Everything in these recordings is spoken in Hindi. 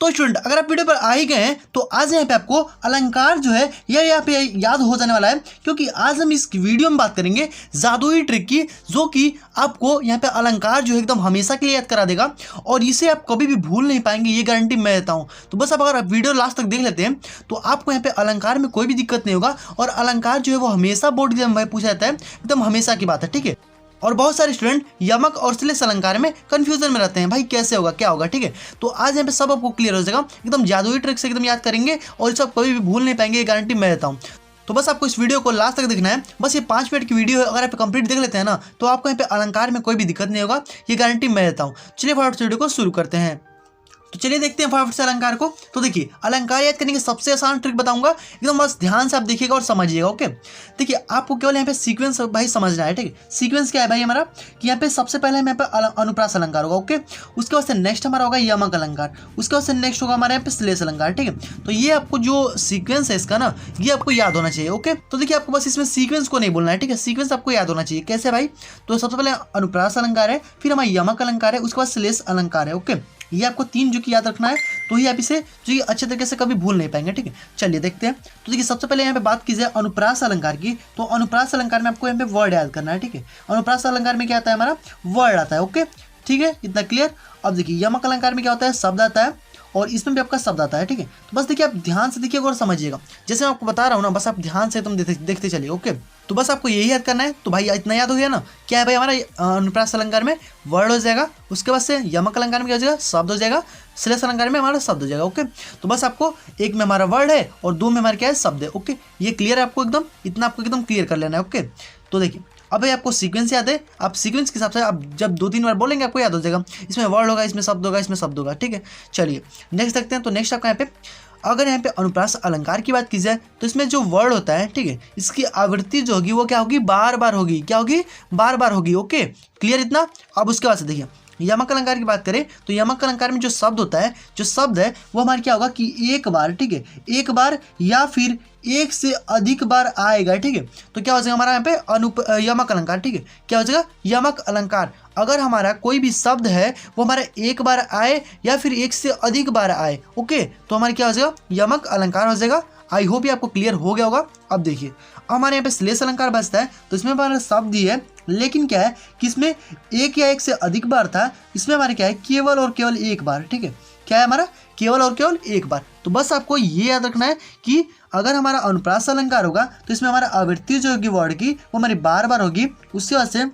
तो स्टूडेंट अगर आप वीडियो पर आ ही गए हैं तो आज यहाँ पे आपको अलंकार जो है यह यहाँ पे याद हो जाने वाला है, क्योंकि आज हम इस वीडियो में बात करेंगे जादुई ट्रिक की, जो कि आपको यहाँ पे अलंकार जो है एकदम हमेशा के लिए याद करा देगा और इसे आप कभी भी भूल नहीं पाएंगे, ये गारंटी मैं देता हूँ। तो बस अगर आप वीडियो लास्ट तक देख लेते हैं तो आपको यहाँ पे अलंकार में कोई भी दिक्कत नहीं होगा और अलंकार जो है वो हमेशा बोर्ड एग्जाम में पूछा जाता है, एकदम हमेशा की बात है, ठीक है। और बहुत सारे स्टूडेंट यमक और श्लेष अलंकार में कंफ्यूजन में रहते हैं, भाई कैसे होगा क्या होगा, ठीक है। तो आज यहाँ पे सब आपको क्लियर हो जाएगा, एकदम जादुई ट्रिक से एकदम याद करेंगे और इसे आप कभी भी भूल नहीं पाएंगे, ये गारंटी मैं देता हूँ। तो बस आपको इस वीडियो को लास्ट तक देखना है, बस ये 5 मिनट की वीडियो है, अगर आप कंप्लीट देख लेते हैं ना तो आपको यहाँ पे अलंकार में कोई भी दिक्कत नहीं होगा, ये गारंटी मैं देता हूँ। चलिए फटाफट वीडियो को शुरू करते हैं। तो चलिए देखते हैं फटाफट से अलंकार को। तो देखिए अलंकार याद करने की सबसे आसान ट्रिक बताऊंगा, एकदम बस ध्यान से आप देखिएगा और समझिएगा, ओके। देखिए आपको केवल यहाँ पे सीक्वेंस भाई समझना है, ठीक है। सीक्वेंस क्या है भाई हमारा कि यहाँ पे सबसे पहले यहाँ पे अनुप्रास अलंकार होगा, ओके। उसके बाद से नेक्स्ट हमारा होगा यमक अलंकार, उसके बाद से नेक्स्ट होगा हमारे यहाँ पे श्लेष अलंकार, ठीक है। तो ये आपको जो सीक्वेंस है इसका ना, ये आपको याद होना चाहिए, ओके। तो देखिए आपको बस इसमें सीक्वेंस को नहीं बोलना है, ठीक है, सीक्वेंस आपको याद होना चाहिए। कैसे भाई, तो सबसे पहले अनुप्रास अलंकार है, फिर हमारा यमक अलंकार है, उसके बाद श्लेष अलंकार है, ओके। ये आपको 3 जो कि याद रखना है, तो ही आप इसे जो अच्छे तरीके से कभी भूल नहीं पाएंगे, ठीक है। चलिए देखते हैं। तो देखिए सबसे पहले यहाँ पे बात की जाए अनुप्रास अलंकार की, तो अनुप्रास अलंकार में आपको यहाँ पे वर्ड याद करना है, ठीक है। अनुप्रास अलंकार में क्या आता है, हमारा वर्ड आता है, ओके, ठीक है, इतना क्लियर। अब देखिए यमक अलंकार में क्या होता है, शब्द आता है और इसमें भी आपका शब्द आता है, ठीक है। तो बस देखिए आप ध्यान से देखिएगा और समझिएगा, जैसे मैं आपको बता रहा हूँ ना, बस आप ध्यान से तुम देखते चलिए, ओके। तो बस आपको यही याद करना है। तो भाई इतना याद हो गया ना, क्या है भाई हमारा अनुप्रास अलंकार में वर्ड हो जाएगा, उसके बाद से यमक अलंकार में क्या हो जाएगा, शब्द हो जाएगा, श्लेष अलंकार में हमारा शब्द हो जाएगा, ओके। तो बस आपको एक में हमारा वर्ड है और 2 में हमारा क्या है, शब्द है, ओके। ये क्लियर है आपको एकदम, इतना आपको एकदम क्लियर कर लेना है, ओके। तो देखिए अब भाई आपको सीक्वेंस याद है, आप सीक्वेंस के हिसाब से आप जब 2-3 बार बोलेंगे आपको याद हो जाएगा, इसमें वर्ड होगा, इसमें शब्द होगा, इसमें शब्द होगा, ठीक है। चलिए नेक्स्ट देखते हैं। तो नेक्स्ट आपका यहाँ पे अगर यहाँ पे अनुप्रास अलंकार की बात की जाए तो इसमें जो वर्ड होता है, ठीक है, इसकी आवृत्ति जो होगी वो क्या होगी, बार बार होगी, क्या होगी, बार बार होगी, ओके, क्लियर इतना। अब उसके बाद से देखिए यमक अलंकार की बात करें तो यमक अलंकार में जो शब्द होता है, जो शब्द है वो हमारे क्या होगा कि एक बार, ठीक है, एक बार या फिर एक से अधिक बार आएगा, ठीक है। तो क्या हो जाएगा हमारा यहाँ पे यमक अलंकार, ठीक है, क्या हो जाएगा, यमक अलंकार। अगर हमारा कोई भी शब्द है वो हमारा एक बार आए या फिर एक से अधिक बार आए, ओके, तो हमारा क्या हो जाएगा, यमक अलंकार हो जाएगा। आई होप ये आपको क्लियर हो गया होगा। अब देखिए हमारे यहाँ पे श्लेष अलंकार बचता है, तो इसमें हमारा शब्द ही है, लेकिन क्या है कि इसमें एक या एक से अधिक बार था, इसमें हमारे क्या है, केवल और केवल एक बार, ठीक है, क्या है हमारा, केवल और केवल एक बार। तो बस आपको ये याद रखना है कि अगर हमारा अनुप्रास अलंकार होगा तो इसमें हमारा आवृत्ति जो होगी वर्ड की वो हमारी बार बार होगी। उसके बाद से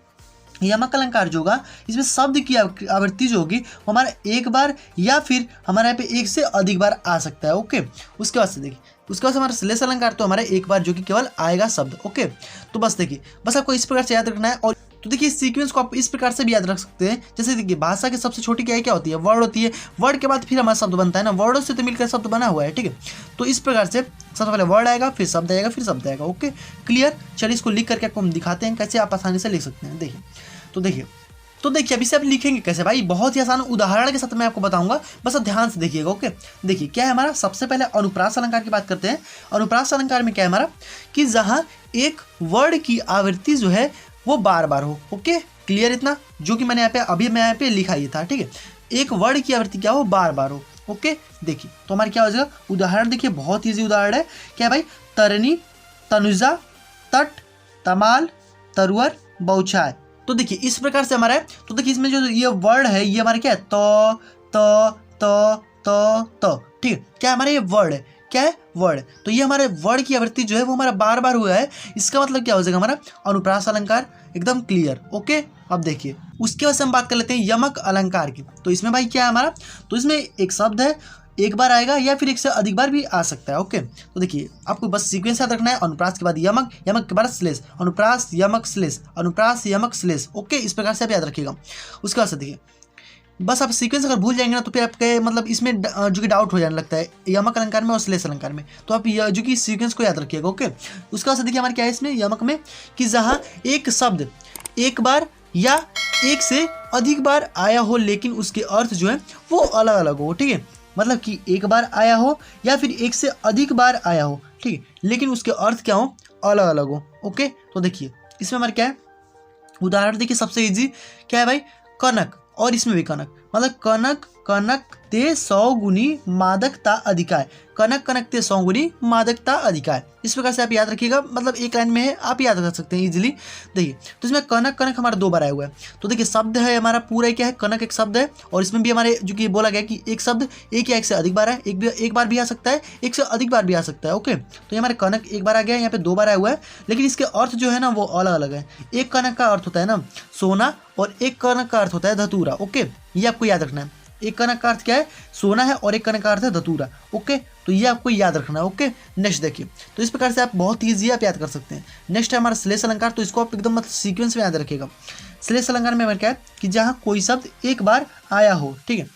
यमक अलंकार जो होगा इसमें शब्द की आवृत्ति जो होगी वो हमारा एक बार या फिर हमारे यहाँ पे एक से अधिक बार आ सकता है, ओके। उसके बाद से देखिए उसके बाद हमारा श्लेष अलंकार तो हमारा एक बार जो कि केवल आएगा शब्द, ओके। तो बस देखिए बस आपको इस प्रकार से याद रखना है। और तो देखिए सीक्वेंस को आप इस प्रकार से भी याद रख सकते हैं, जैसे देखिए भाषा की सबसे छोटी क्या होती है, वर्ड होती है, वर्ड के बाद फिर हमारा शब्द बनता है ना, वर्डों से तो मिलकर शब्द बना हुआ है, ठीक है। तो इस प्रकार से सबसे पहले वर्ड आएगा, फिर शब्द आएगा, फिर शब्द आएगा, ओके, क्लियर। चलिए इसको लिख करके आपको हम दिखाते हैं कैसे आप आसानी से लिख सकते हैं। देखिए तो देखिए अभी से आप लिखेंगे कैसे भाई, बहुत ही आसान उदाहरण के साथ मैं आपको बताऊंगा, बस आप ध्यान से देखिएगा, ओके। देखिए क्या है हमारा, सबसे पहले अनुप्रास अलंकार की बात करते हैं। अनुप्रास अलंकार में क्या है हमारा कि जहां एक वर्ड की आवृत्ति जो है वो बार बार हो, ओके, क्लियर इतना, जो कि मैंने यहाँ पे लिखा ही था, ठीक है, एक वर्ड की आवृत्ति क्या हो, बार बार हो, ओके। देखिए तो हमारे क्या हो जाएगा, उदाहरण देखिए बहुत ईजी उदाहरण है, क्या है भाई, तरनी, तनुजा, तट, तमाल, तरुअर, बौछार। तो देखिए इस प्रकार से हमारा है। तो देखिए इसमें जो ये वर्ड है ये हमारा क्या है, तो, ठीक है, क्या हमारा ये वर्ड है, क्या है, वर्ड। तो ये हमारे वर्ड की आवृत्ति जो है वो हमारा बार बार हुआ है, इसका मतलब क्या हो जाएगा हमारा अनुप्रास अलंकार, एकदम क्लियर, ओके। अब देखिए उसके बाद से हम बात कर लेते हैं यमक अलंकार की। तो इसमें भाई क्या है हमारा, तो इसमें एक शब्द है, एक बार आएगा या फिर एक से अधिक बार भी आ सकता है, ओके। तो देखिए आपको बस सीक्वेंस याद रखना है, अनुप्रास के बाद यमक, यमक के बाद श्लेष, अनुप्रास यमक श्लेष, अनुप्रास यमक श्लेष, ओके, इस प्रकार से आप याद रखिएगा। उसके बाद से देखिए बस आप सीक्वेंस अगर भूल जाएंगे ना तो फिर आपके मतलब इसमें जो कि डाउट हो जाने लगता है यमक अलंकार में और श्लेष अलंकार में, तो आप जो कि सीक्वेंस को याद रखिएगा, ओके। उसके बाद से देखिए हमारे क्या है इसमें यमक में कि जहाँ एक शब्द एक बार या एक से अधिक बार आया हो लेकिन उसके अर्थ जो है वो अलग अलग हो, ठीक है, मतलब कि एक बार आया हो या फिर एक से अधिक बार आया हो, ठीक है, लेकिन उसके अर्थ क्या हो, अलग अलग हो, ओके। तो देखिए इसमें हमारे क्या है, उदाहरण देखिए सबसे इजी क्या है भाई, कनक, और इसमें भी कनक, मतलब कनक कनक ते 100 गुनी मादकता अधिकाय। कनक कनक ते 100 गुनी मादकता अधिकाय। इस प्रकार से आप याद रखिएगा, मतलब एक लाइन में है, आप याद कर सकते हैं इजीली। देखिए तो इसमें कनक कनक हमारा 2 बार आया हुआ है, तो देखिए शब्द है हमारा पूरा क्या है, कनक एक शब्द है, और इसमें भी हमारे जो कि बोला गया कि एक शब्द एक या एक से अधिक बार है, एक बार भी आ सकता है, एक से अधिक बार भी आ सकता है। ओके, तो ये हमारे कनक एक बार आ गया है, यहाँ पे 2 बार आया हुआ है, लेकिन इसके अर्थ जो है ना वो अलग अलग है। एक कनक का अर्थ होता है ना सोना, और एक कनक का अर्थ होता है धतूरा। ओके, ये आपको याद रखना है। एक कनक का अर्थ क्या है, सोना है, और एक कनक का अर्थ है धतूरा। ओके, तो ये आपको याद रखना है। ओके, नेक्स्ट देखिए, तो इस प्रकार से आप बहुत ईजी आप याद कर सकते हैं। नेक्स्ट है हमारा श्लेष अलंकार, तो इसको आप एकदम मतलब सीक्वेंस में याद रखिएगा। श्लेष अलंकार में हमारा क्या है कि जहाँ कोई शब्द एक बार आया हो, ठीक है,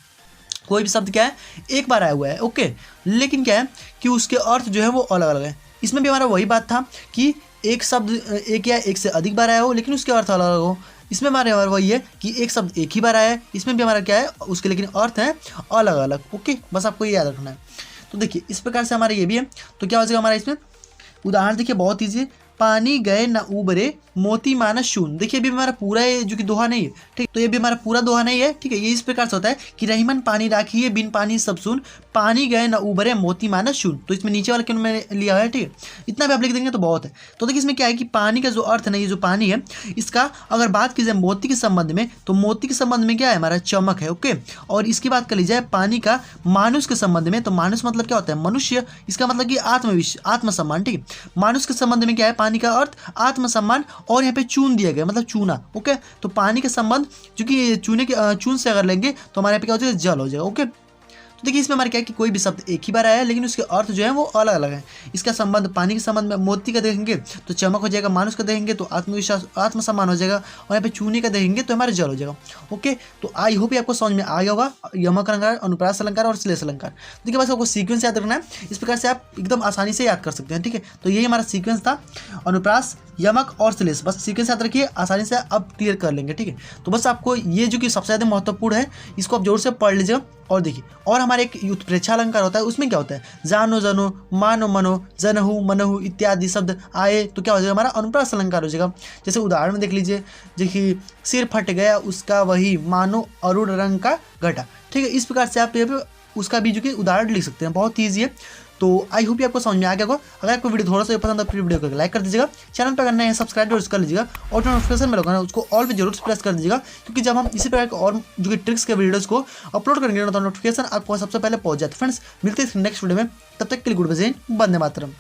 कोई भी शब्द क्या है एक बार आया हुआ है। ओके, लेकिन क्या है कि उसके अर्थ जो है वो अलग अलग है। इसमें भी हमारा वही बात था कि एक शब्द एक या एक से अधिक बार आया हो, लेकिन उसके अर्थ अलग अलग हो। इसमें हमारे वही है कि एक शब्द एक ही बार आया है, इसमें भी हमारा क्या है उसके लेकिन अर्थ है अलग अलग। ओके, बस आपको ये याद रखना है। तो देखिए इस प्रकार से हमारा ये भी है, तो क्या हो जाएगा हमारा इसमें उदाहरण देखिए बहुत ईजी। पानी गए न उबरे मोती मानस शून। देखिए अभी हमारा पूरा है जो कि दोहा नहीं है, ठीक, तो ये भी हमारा पूरा दोहा नहीं है, ठीक है। ये इस प्रकार से होता है कि रहीमन पानी राखिए बिन पानी सब सुन, पानी गए न उबरे मोती मानस शून। तो इसमें नीचे वाला क्यों मैंने लिया है, ठीक है, इतना भी आप लिख देंगे तो बहुत है। तो देखिए इसमें क्या है कि पानी का जो अर्थ है, ये जो पानी है इसका अगर बात की जाए मोती के संबंध में, तो मोती के संबंध में क्या है हमारा चमक है। ओके, और इसकी बात कर ली जाए पानी का मानुष के संबंध में, तो मानुष मतलब क्या होता है मनुष्य, इसका मतलब कि आत्मसम्मान, ठीक है। मानुष के संबंध में क्या है पानी का अर्थ आत्मसम्मान, और यहाँ पे चून दिया गया मतलब चूना। ओके, तो पानी के संबंध जो कि चून से अगर लेंगे तो हमारे यहाँ पे क्या हो जाएगा जल हो जाएगा। ओके, तो देखिए इसमें हमारे क्या है कि कोई भी शब्द एक ही बार आया है, लेकिन उसके अर्थ जो है वो अलग अलग है। इसका संबंध पानी के संबंध में मोती का देखेंगे तो चमक हो जाएगा, मानुष का देखेंगे तो आत्मविश्वास आत्मसम्मान हो जाएगा, और यहाँ पे चूने का देखेंगे तो हमारे जल हो जाएगा। ओके, तो आई होप आपको समझ में आ गया होगा यमक अलंकार, अनुप्रास अलंकार और श्लेष अलंकार। देखिए बस आपको सीक्वेंस याद रखना है, इस प्रकार से आप एकदम आसानी से याद कर सकते हैं। ठीक है, तो यही हमारा सीक्वेंस था, अनुप्रास, यमक और श्लेष। बस सीक्वेंस याद रखिए, आसानी से आप क्लियर कर लेंगे। ठीक है, तो बस आपको ये जो कि सबसे ज़्यादा महत्वपूर्ण है इसको आप जोर से पढ़ लीजिएगा। और देखिए और हमारे एक उत्प्रेक्षा अलंकार होता है, उसमें क्या होता है जानो जनो, मानो मनो, जनहु मनहु इत्यादि शब्द आए तो क्या हो जाएगा हमारा अनुप्रास अलंकार हो जाएगा। जैसे उदाहरण में देख लीजिए, देखिए सिर फट गया उसका वही, मानो अरुण रंग का घटा। ठीक है, इस प्रकार से आप यहाँ पे उसका भी जो कि उदाहरण लिख सकते हैं, बहुत ईजी है। तो आई होप आपको समझ में आ गया होगा। अगर आपको वीडियो थोड़ा सा पसंद है वीडियो को लाइक कर दीजिएगा, चैनल पर करना है सब्सक्राइब जरूर कर लीजिएगा, और नोटिफिकेशन में लगाना उसको ऑल पे जरूर प्रेस कर दीजिएगा, क्योंकि जब हम इसी प्रकार के और जो कि ट्रिक्स के वीडियोस को अपलोड करेंगे ना तो नोटिफिकेशन आपको सबसे पहले पहुंच जाए। फ्रेंड्स मिलते हैं नेक्स्ट वीडियो में, तब तक के लिए गुड बाय, वंदे मातरम।